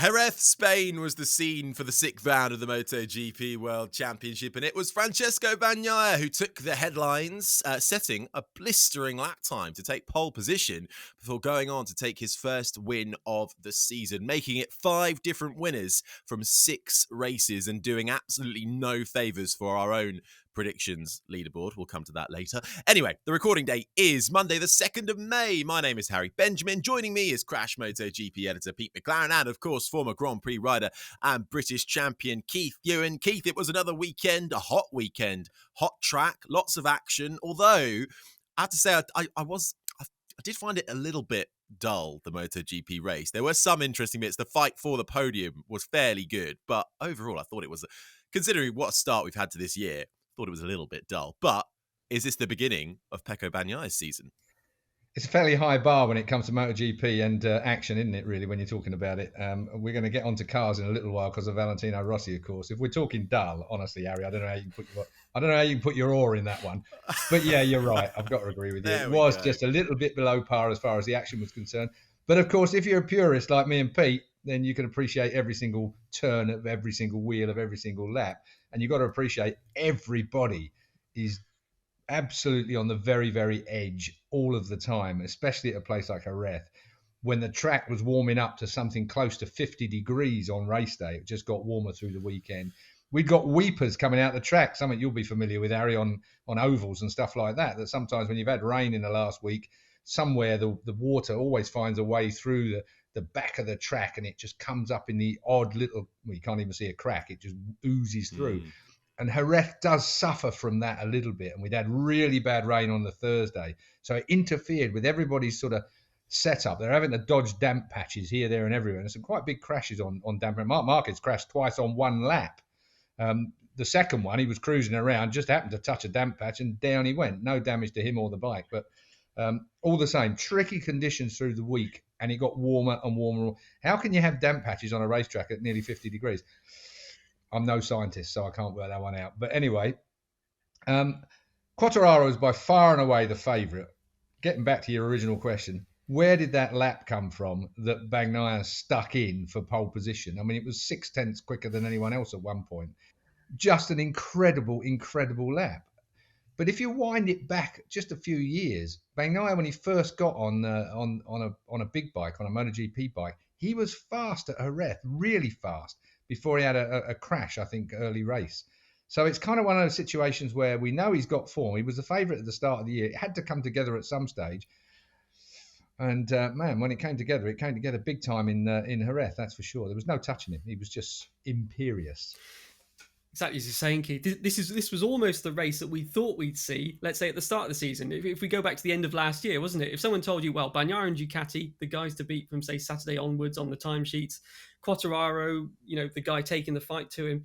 Jerez, Spain was the scene for the sixth round of the MotoGP World Championship, and it was Francesco Bagnaia who took the headlines, setting a blistering lap time to take pole position before going on to take his first win of the season, making it 5 different winners from 6 races and doing absolutely no favours for our own predictions leaderboard. We'll come to that later. Anyway, the recording date is Monday, the 2nd of May. My name is Harry Benjamin. Joining me is Crash MotoGP editor Pete McLaren and, of course, former Grand Prix rider and British champion Keith Ewan. Keith, it was another weekend, a hot weekend, hot track, lots of action. Although, I have to say, I did find it a little bit dull, the MotoGP race. There were some interesting bits. The fight for the podium was fairly good, but overall, I thought it was, considering what a start we've had to this year, thought it was a little bit dull. But is this the beginning of Pecco Bagnaia's season? It's a fairly high bar when it comes to MotoGP and action, isn't it, really, when you're talking about it? We're going to get onto cars in a little while because of Valentino Rossi, of course. If we're talking dull, honestly, Harry, I don't know how you can put your oar in that one. But yeah, you're right. I've got to agree with you. It was just a little bit below par as far as the action was concerned. But of course, if you're a purist like me and Pete, then you can appreciate every single turn of every single wheel of every single lap. And you've got to appreciate everybody is absolutely on the very, very edge all of the time, especially at a place like Jerez, when the track was warming up to something close to 50 degrees on race day. It just got warmer through the weekend. We'd got weepers coming out the track, something you'll be familiar with, Harry, on ovals and stuff like that, that sometimes when you've had rain in the last week, somewhere the water always finds a way through the back of the track and it just comes up in the odd little, well, you can't even see a crack, it just oozes through. And Jerez does suffer from that a little bit. And we'd had really bad rain on the Thursday. So it interfered with everybody's sort of setup. They're having to dodge damp patches here, there and everywhere. And there's some quite big crashes on damp. Marc Marquez crashed twice on one lap. The second one, he was cruising around, just happened to touch a damp patch and down he went. No damage to him or the bike. But all the same, tricky conditions through the week. And it got warmer and warmer. How can you have damp patches on a racetrack at nearly 50 degrees? I'm no scientist, so I can't work that one out. But anyway, Quartararo is by far and away the favourite. Getting back to your original question, where did that lap come from that Bagnaia stuck in for pole position? I mean, it was 0.6 quicker than anyone else at one point. Just an incredible, incredible lap. But if you wind it back just a few years, Bagnaia, when he first got on a big bike, on a MotoGP bike, he was fast at Jerez, really fast, before he had a crash, I think, early race. So it's kind of one of those situations where we know he's got form. He was the favourite at the start of the year. It had to come together at some stage. And, man, when it came together big time in Jerez, that's for sure. There was no touching him. He was just imperious. Exactly as you're saying, Keith. This was almost the race that we thought we'd see, let's say, at the start of the season. If we go back to the end of last year, wasn't it? If someone told you, well, Bagnaia and Ducati, the guys to beat from, say, Saturday onwards on the timesheets, Quartararo, the guy taking the fight to him,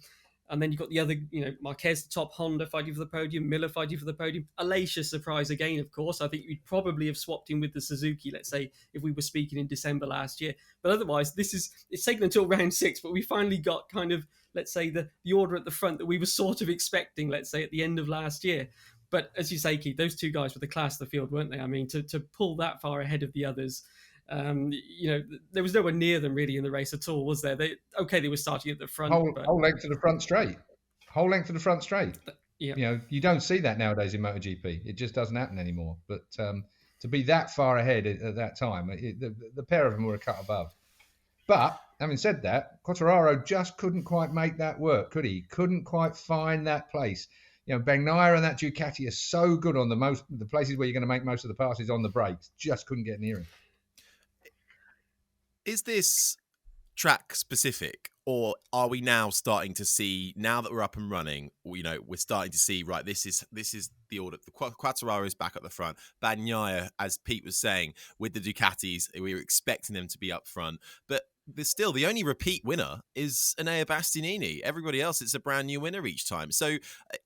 and then you've got the other, Marquez, the top Honda fighting for the podium, Miller fighting for the podium. Aleix surprise again, of course. I think we'd probably have swapped him with the Suzuki, let's say, if we were speaking in December last year. But otherwise, it's taken until round 6, but we finally got kind of, let's say, the order at the front that we were sort of expecting, let's say, at the end of last year. But as you say, Keith, those two guys were the class of the field, weren't they? I mean, to pull that far ahead of the others, there was nowhere near them really in the race at all, was there? They were starting at the front. Whole length of the front straight. Yeah. You don't see that nowadays in MotoGP. It just doesn't happen anymore. But to be that far ahead at that time, the pair of them were a cut above. But having said that, Quartararo just couldn't quite make that work, could he? Couldn't quite find that place. Bagnaia and that Ducati are so good on the places where you're going to make most of the passes on the brakes. Just couldn't get near him. Is this track specific, or are we now starting to see, now that we're up and running, we're starting to see, right, this is the order. The Quartararo is back at the front. Bagnaia, as Pete was saying, with the Ducatis, we were expecting them to be up front. But there's still, the only repeat winner is Enea Bastianini. Everybody else, it's a brand new winner each time. So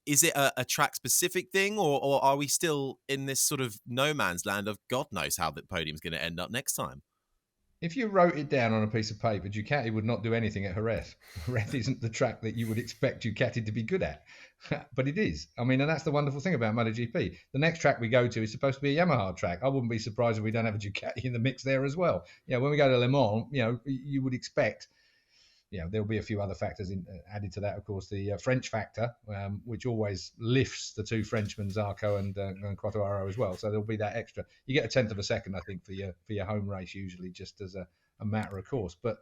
is it a track specific thing, or are we still in this sort of no man's land of God knows how the podium's going to end up next time? If you wrote it down on a piece of paper, Ducati would not do anything at Jerez. Jerez isn't the track that you would expect Ducati to be good at, but it is. I mean, and that's the wonderful thing about MotoGP. The next track we go to is supposed to be a Yamaha track. I wouldn't be surprised if we don't have a Ducati in the mix there as well. When we go to Le Mans, you would expect there'll be a few other factors added to that. Of course, the French factor, which always lifts the two Frenchmen, Zarco and Quartararo as well. So there'll be that extra. You get a tenth of a second, I think, for your home race usually, just as a matter of course. But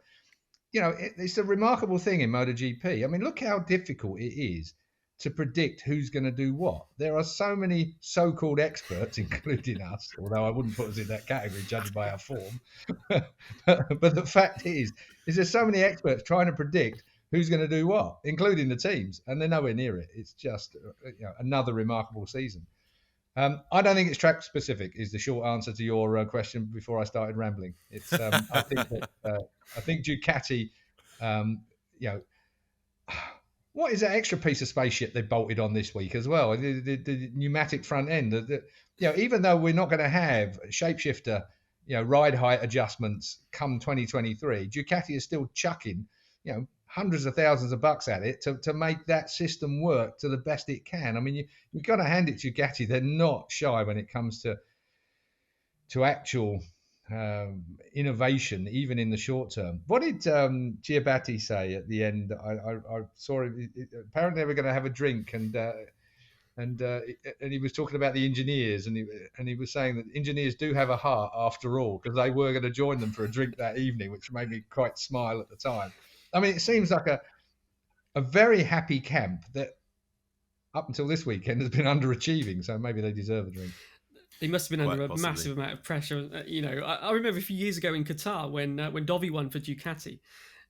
it's a remarkable thing in MotoGP. I mean, look how difficult it is to predict who's going to do what. There are so many so-called experts, including us, although I wouldn't put us in that category judged by our form. But the fact is there's so many experts trying to predict who's going to do what, including the teams, and they're nowhere near it. It's just another remarkable season. I don't think it's track specific is the short answer to your question before I started rambling. It's I think Ducati, what is that extra piece of spaceship they bolted on this week as well? The pneumatic front end. Even though we're not going to have shapeshifter, ride height adjustments come 2023, Ducati is still chucking, hundreds of thousands of bucks at it to make that system work to the best it can. I mean, you've got to hand it to Ducati. They're not shy when it comes to actual innovation, even in the short term. What did Giabatti say at the end? I saw him. Apparently, they were going to have a drink, and he was talking about the engineers, and he was saying that engineers do have a heart after all, because they were going to join them for a drink that evening, which made me quite smile at the time. I mean, it seems like a very happy camp that up until this weekend has been underachieving, so maybe they deserve a drink. They must have been under a massive amount of pressure. I remember a few years ago in Qatar when Dovi won for Ducati,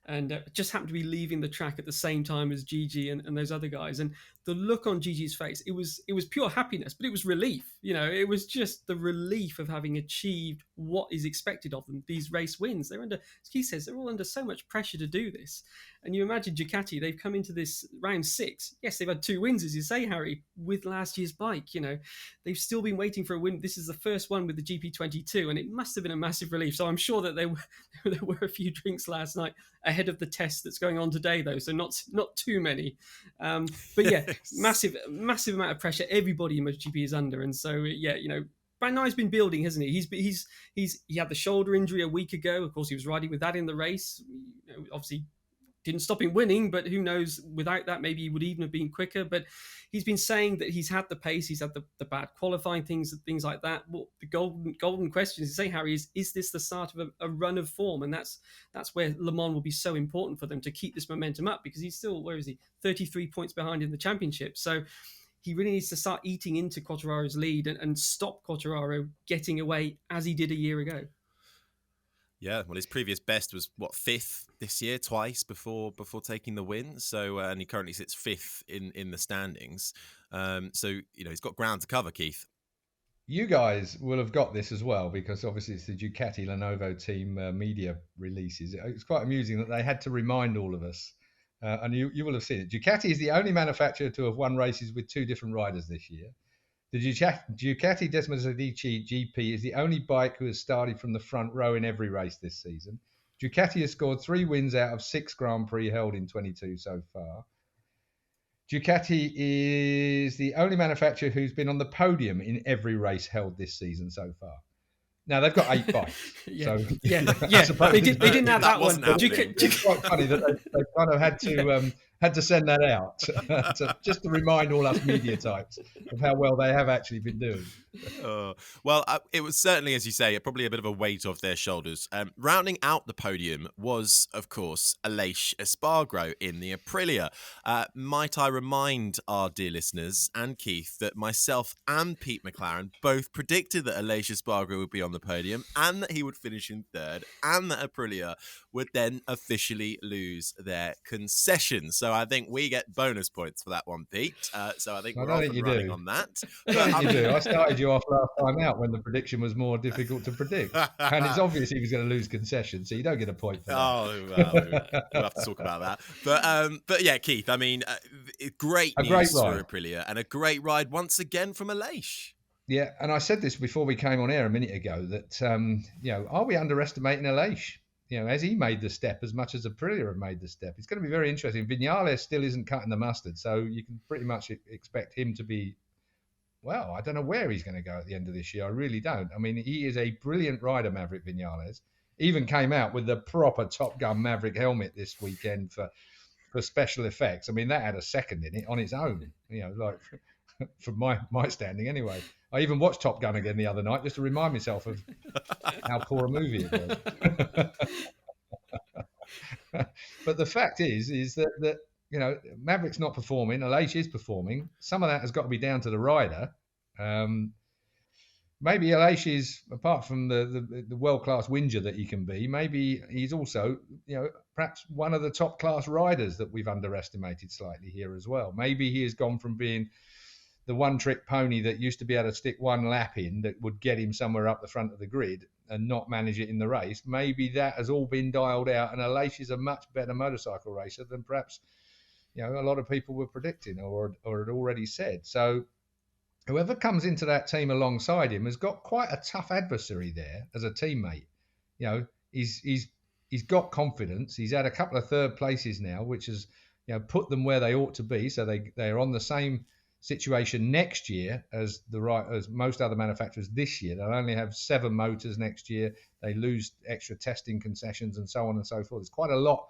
and just happened to be leaving the track at the same time as Gigi and those other guys. And the look on Gigi's face, it was pure happiness, but it was relief. It was just the relief of having achieved what is expected of them, these race wins. They're under, as Keith says, they're all under so much pressure to do this. And you imagine Ducati, they've come into this round 6. Yes, they've had 2 wins, as you say, Harry, with last year's bike. They've still been waiting for a win. This is the first one with the GP22, and it must have been a massive relief. So I'm sure that there were a few drinks last night ahead of the test that's going on today, though. So not too many. But yeah, massive amount of pressure everybody in MotoGP is under. And so, Bagnaia has been building, hasn't he? He had the shoulder injury a week ago. Of course, he was riding with that in the race. Obviously, didn't stop him winning, but who knows, without that, maybe he would even have been quicker. But he's been saying that he's had the pace, he's had the bad qualifying things like that. Well, the golden question is, say, Harry, is this the start of a run of form? And that's where Le Mans will be so important for them to keep this momentum up, because he's still, 33 points behind in the championship. So he really needs to start eating into Quartararo's lead and stop Quartararo getting away as he did a year ago. Yeah, well, his previous best was 5th this year, twice before taking the win. So, and he currently sits 5th in the standings. So, he's got ground to cover, Keith. You guys will have got this as well, because obviously it's the Ducati Lenovo team media releases. It's quite amusing that they had to remind all of us, and you will have seen it. Ducati is the only manufacturer to have won races with 2 different riders this year. The Ducati Desmosedici GP is the only bike who has started from the front row in every race this season. Ducati has scored 3 wins out of 6 Grand Prix held in 22 so far. Ducati is the only manufacturer who's been on the podium in every race held this season so far. Now, they've got 8 bikes. Yeah. They didn't have that one. It's quite funny that they kind of had to send that out just to remind all us media types of how well they have actually been doing. It was certainly, as you say, probably a bit of a weight off their shoulders. Rounding out the podium was, of course, Aleix Espargaro in the Aprilia. Might I remind our dear listeners and Keith that myself and Pete McLaren both predicted that Aleix Espargaro would be on the podium and that he would finish in 3rd, and that Aprilia would then officially lose their concession. So I think we get bonus points for that one, Pete. So I think we're off and running on that. You do. I started you off last time out when the prediction was more difficult to predict. And it's obvious he was going to lose concession, so you don't get a point for that. We'll have to talk about that. But yeah, Keith, I mean, great news for Aprilia, and a great ride once again from Aleix. Yeah, and I said this before we came on air a minute ago, that, are we underestimating Aleix? Has he made the step as much as Aprilia have made the step? It's going to be very interesting. Viñales still isn't cutting the mustard, so you can pretty much expect him to be, well, I don't know where he's going to go at the end of this year. I really don't. I mean, he is a brilliant rider, Maverick Viñales. even came out with the proper Top Gun Maverick helmet this weekend for special effects. I mean, that had a second in it on its own, like from my standing anyway. I even watched Top Gun again the other night just to remind myself of how poor a movie it was. But the fact is that Maverick's not performing. Aleix is performing. Some of that has got to be down to the rider. Maybe Aleix is, apart from the world-class whinger that he can be, maybe he's also, perhaps one of the top-class riders that we've underestimated slightly here as well. Maybe he has gone from being the one-trick pony that used to be able to stick one lap in that would get him somewhere up the front of the grid and not manage it in the race. Maybe that has all been dialed out, and Aleix is a much better motorcycle racer than perhaps a lot of people were predicting or had already said. So whoever comes into that team alongside him has got quite a tough adversary there as a teammate. He's got confidence. He's had a couple of third places now, which has put them where they ought to be. So they are on the same situation next year as most other manufacturers this year. They'll only have 7 motors next year. They lose extra testing concessions and so on and so forth. There's quite a lot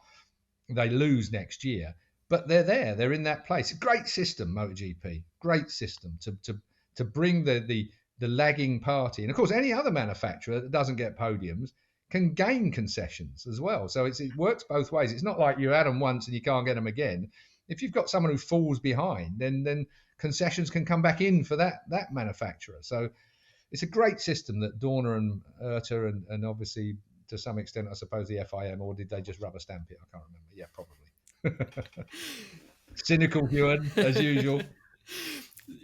they lose next year. But they're there. They're in that place. Great system, MotoGP. Great system to bring the lagging party. And of course, any other manufacturer that doesn't get podiums can gain concessions as well. So it works both ways. It's not like you had them once and you can't get them again. If you've got someone who falls behind, then concessions can come back in for that manufacturer. So it's a great system that Dorna and IRTA and obviously to some extent, I suppose, the FIM, or did they just rubber stamp it? I can't remember. Yeah, probably. Cynical Ewan, as usual.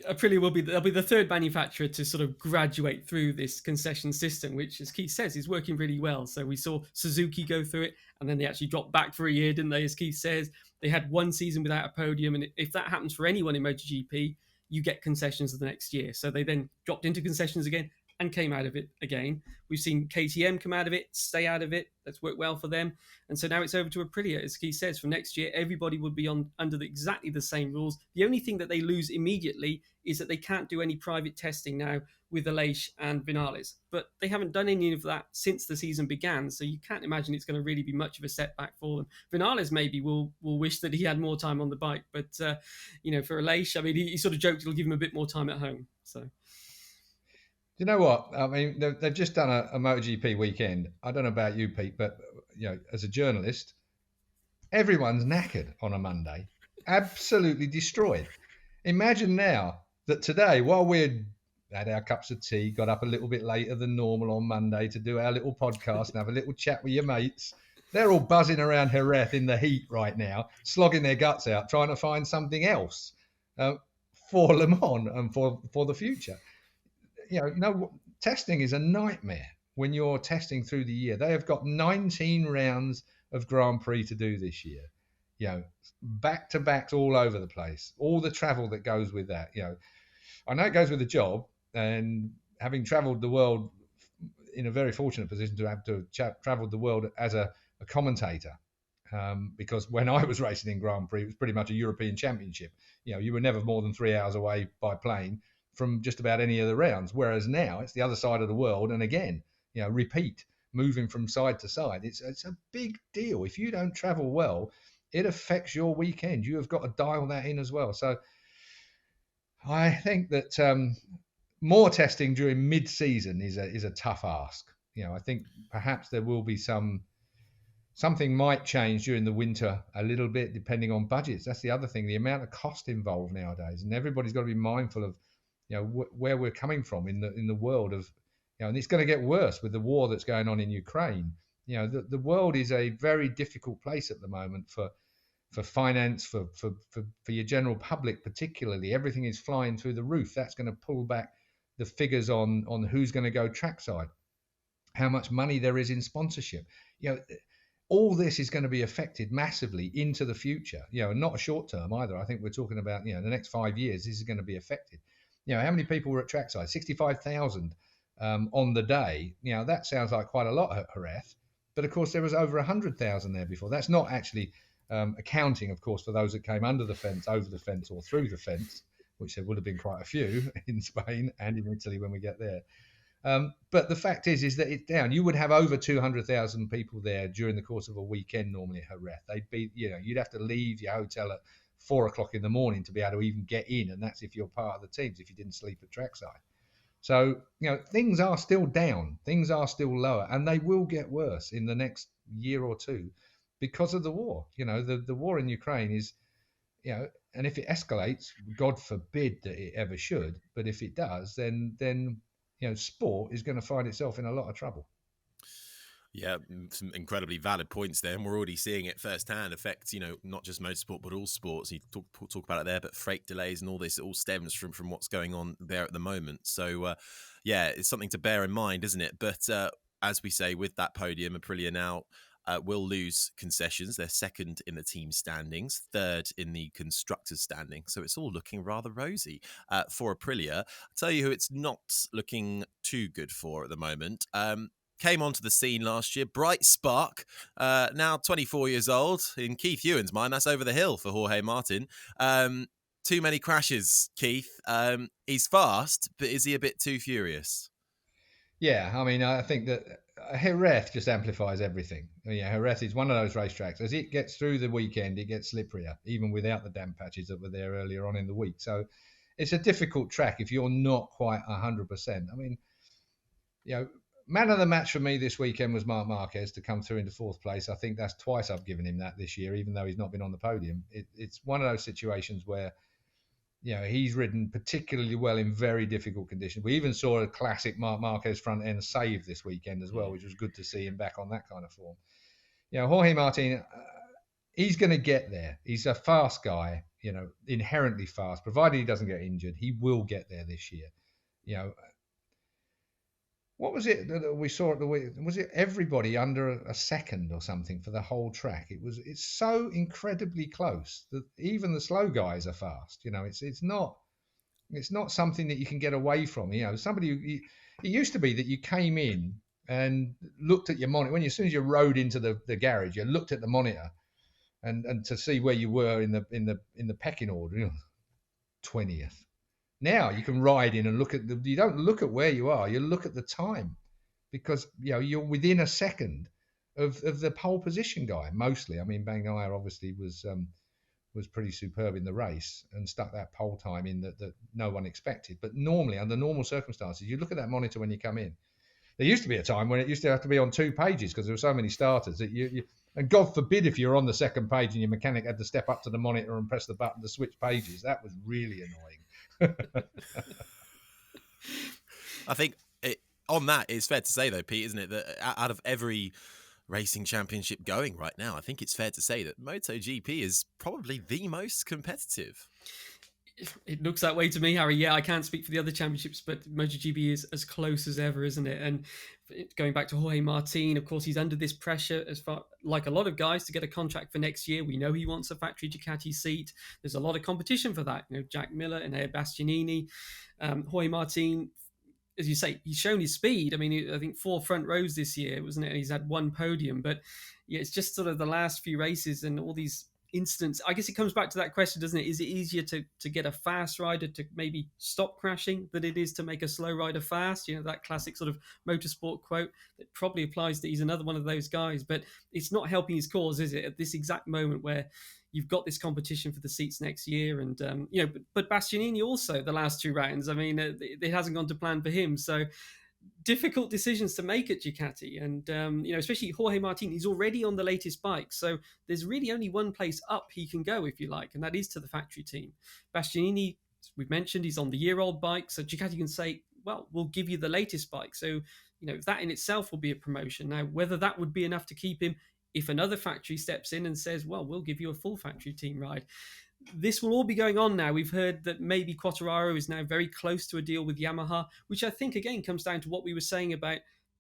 Aprilia they'll be the third manufacturer to sort of graduate through this concession system, which, as Keith says, is working really well. So we saw Suzuki go through it, and then they actually dropped back for a year, didn't they? As Keith says, they had one season without a podium, and if that happens for anyone in MotoGP, you get concessions the next year. So they then dropped into concessions again and came out of it again. We've seen KTM come out of it, stay out of it. That's worked well for them. And so now it's over to Aprilia. As Keith says, from next year, everybody would be under exactly the same rules. The only thing that they lose immediately is that they can't do any private testing now with Aleix and Vinales. But they haven't done any of that since the season began, so you can't imagine it's going to really be much of a setback for them. Vinales maybe will wish that he had more time on the bike, but for Aleix, I mean, he sort of joked it'll give him a bit more time at home. So. You know what? I mean, they've just done a MotoGP weekend. I don't know about you, Pete, but as a journalist, everyone's knackered on a Monday, absolutely destroyed. Imagine now that today, while we'd had our cups of tea, got up a little bit later than normal on Monday to do our little podcast and have a little chat with your mates, they're all buzzing around Jerez in the heat right now, slogging their guts out, trying to find something else for Le Mans and for the future. Testing is a nightmare when you're testing through the year. They have got 19 rounds of Grand Prix to do this year. Back-to-backs all over the place. All the travel that goes with that. I know it goes with the job, and having travelled the world in a very fortunate position to have travelled the world as a commentator, because when I was racing in Grand Prix, it was pretty much a European Championship. You were never more than 3 hours away by plane from just about any of the rounds, whereas now it's the other side of the world, and again, repeat, moving from side to side. It's a big deal. If you don't travel well, it affects your weekend. You have got to dial that in as well. So I think that more testing during mid-season is a tough ask. I think perhaps there will be something might change during the winter a little bit, depending on budgets. That's the other thing, the amount of cost involved nowadays, and everybody's got to be mindful of where we're coming from in the world of, and it's going to get worse with the war that's going on in Ukraine. The world is a very difficult place at the moment for finance, for your general public particularly. Everything is flying through the roof. That's going to pull back the figures on who's going to go trackside, how much money there is in sponsorship. All this is going to be affected massively into the future. And not a short term either. I think we're talking about the next 5 years. This is going to be affected. How many people were at trackside? 65,000 on the day. That sounds like quite a lot at Jerez, but of course there was over 100,000 there before. That's not actually accounting, of course, for those that came under the fence, over the fence, or through the fence, which there would have been quite a few in Spain and in Italy when we get there. But the fact is that it's down. You would have over 200,000 people there during the course of a weekend normally at Jerez. They'd be, you'd have to leave your hotel at 4 o'clock in the morning to be able to even get in, and that's if you're part of the teams, if you didn't sleep at trackside. So, things are still down, things are still lower, and they will get worse in the next year or two because of the war. The war in Ukraine is, and if it escalates, God forbid that it ever should, but if it does, then sport is going to find itself in a lot of trouble. Yeah, some incredibly valid points there, and we're already seeing it firsthand affect, not just motorsport but all sports. You talk about it there, but freight delays and all this, it all stems from what's going on there at the moment. So, it's something to bear in mind, isn't it? But as we say, with that podium, Aprilia now will lose concessions. They're second in the team standings, third in the constructors standing. So it's all looking rather rosy for Aprilia. I'll tell you who it's not looking too good for at the moment. Came onto the scene last year, bright spark, now 24 years old. In Keith Ewan's mind, that's over the hill for Jorge Martin. Too many crashes, Keith. He's fast, but is he a bit too furious? Yeah, I mean, I think that Jerez just amplifies everything. Jerez is one of those racetracks. As it gets through the weekend, it gets slipperier, even without the damp patches that were there earlier on in the week. So it's a difficult track if you're not quite 100%. I mean, man of the match for me this weekend was Marc Marquez to come through into fourth place. I think that's twice I've given him that this year, even though he's not been on the podium. It's one of those situations where, he's ridden particularly well in very difficult conditions. We even saw a classic Marc Marquez front end save this weekend as well, which was good to see him back on that kind of form. Jorge Martin, he's going to get there. He's a fast guy, inherently fast. Provided he doesn't get injured, he will get there this year. What was it that we saw at the week? Was it everybody under a second or something for the whole track? It's so incredibly close that even the slow guys are fast. It's not something that you can get away from. It used to be that you came in and looked at your monitor as soon as you rode into the garage. You looked at the monitor and to see where you were in the pecking order. 20th. Now you can ride in and look at you don't look at where you are, you look at the time, because you're within a second of the pole position guy mostly. I mean, Bagnaia obviously was pretty superb in the race and stuck that pole time in that no one expected. But normally, under normal circumstances, you look at that monitor when you come in. There used to be a time when it used to have to be on 2 pages because there were so many starters that you and God forbid if you're on the second page and your mechanic had to step up to the monitor and press the button to switch pages. That was really annoying. I think on that, it's fair to say, though, Pete, isn't it, that out of every racing championship going right now, I think it's fair to say that MotoGP is probably the most competitive. It looks that way to me, Harry. Yeah, I can't speak for the other championships, but MotoGP is as close as ever, isn't it? And going back to Jorge Martin, of course, he's under this pressure, like a lot of guys, to get a contract for next year. We know he wants a factory Ducati seat. There's a lot of competition for that. Jack Miller and Bastianini. Jorge Martin, as you say, he's shown his speed. I mean, I think 4 front rows this year, wasn't it? And he's had 1 podium. But yeah, it's just sort of the last few races and all these incidents. I guess it comes back to that question, doesn't it? Is it easier to get a fast rider to maybe stop crashing than it is to make a slow rider fast? That classic sort of motorsport quote that probably applies that he's another one of those guys, but it's not helping his cause, is it, at this exact moment where you've got this competition for the seats next year? And but Bastianini also, the last 2 rounds, I mean, it hasn't gone to plan for him. So difficult decisions to make at Ducati, and especially Jorge Martin, he's already on the latest bike, so there's really only one place up he can go, if you like, and that is to the factory team. Bastianini, we've mentioned, he's on the year-old bike, so Ducati can say, well, we'll give you the latest bike. So that in itself will be a promotion. Now, whether that would be enough to keep him if another factory steps in and says, well, we'll give you a full factory team ride. This will all be going on now. We've heard that maybe Quartararo is now very close to a deal with Yamaha, which I think, again, comes down to what we were saying about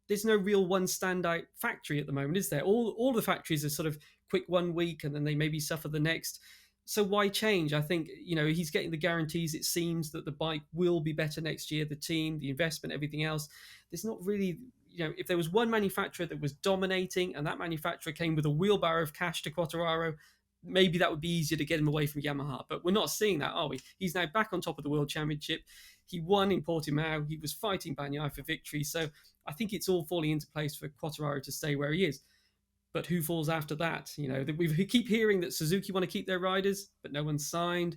there's no real one standout factory at the moment, is there? All the factories are sort of quick 1 week and then they maybe suffer the next. So why change? I think, he's getting the guarantees. It seems that the bike will be better next year, the team, the investment, everything else. There's not really, if there was one manufacturer that was dominating and that manufacturer came with a wheelbarrow of cash to Quartararo, maybe that would be easier to get him away from Yamaha. But we're not seeing that, are we? He's now back on top of the World Championship. He won in Portimao. He was fighting Bagnaia for victory. So I think it's all falling into place for Quartararo to stay where he is. But who falls after that? We keep hearing that Suzuki want to keep their riders, but no one's signed.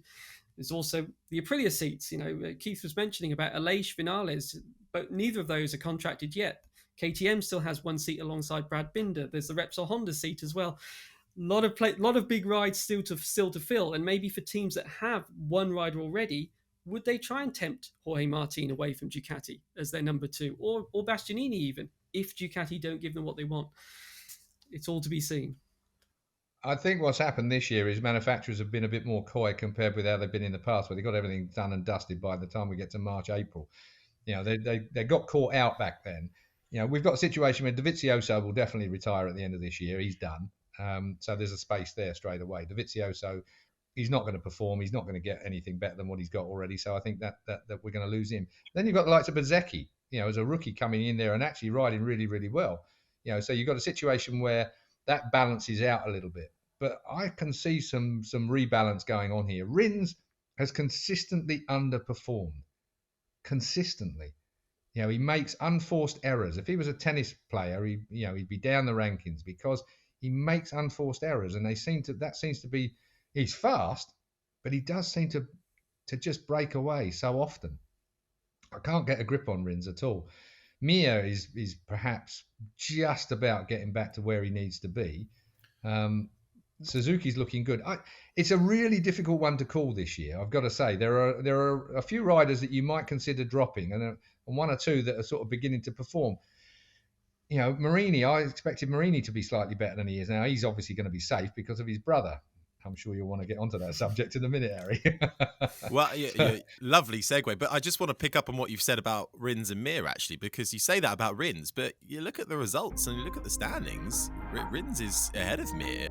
There's also the Aprilia seats. Keith was mentioning about Aleix, Vinales, but neither of those are contracted yet. KTM still has one seat alongside Brad Binder. There's the Repsol Honda seat as well. Lot of big rides still to fill, and maybe for teams that have one rider already, would they try and tempt Jorge Martin away from Ducati as their number 2, or Bastianini even, if Ducati don't give them what they want? It's all to be seen. I think what's happened this year is manufacturers have been a bit more coy compared with how they've been in the past, where they got everything done and dusted by the time we get to March, April. They got caught out back then. We've got a situation where Dovizioso will definitely retire at the end of this year. He's done. So there's a space there straight away. Dovizioso, he's not going to perform. He's not going to get anything better than what he's got already. So I think that we're going to lose him. Then you've got the likes of Bezzecchi, as a rookie coming in there and actually riding really, really well. So you've got a situation where that balances out a little bit. But I can see some rebalance going on here. Rins has consistently underperformed. Consistently. He makes unforced errors. If he was a tennis player, he'd be down the rankings because he makes unforced errors, and that seems to be, he's fast, but he does seem to just break away so often. I can't get a grip on Rins at all. Mir is perhaps just about getting back to where he needs to be. Suzuki's looking good. It's a really difficult one to call this year. I've got to say there are a few riders that you might consider dropping, and one or two that are sort of beginning to perform. Marini. I expected Marini to be slightly better than he is now. He's obviously going to be safe because of his brother. I'm sure you'll want to get onto that subject in a minute, Harry. Well, yeah, lovely segue. But I just want to pick up on what you've said about Rins and Mir, actually, because you say that about Rins, but you look at the results and you look at the standings. Rins is ahead of Mir.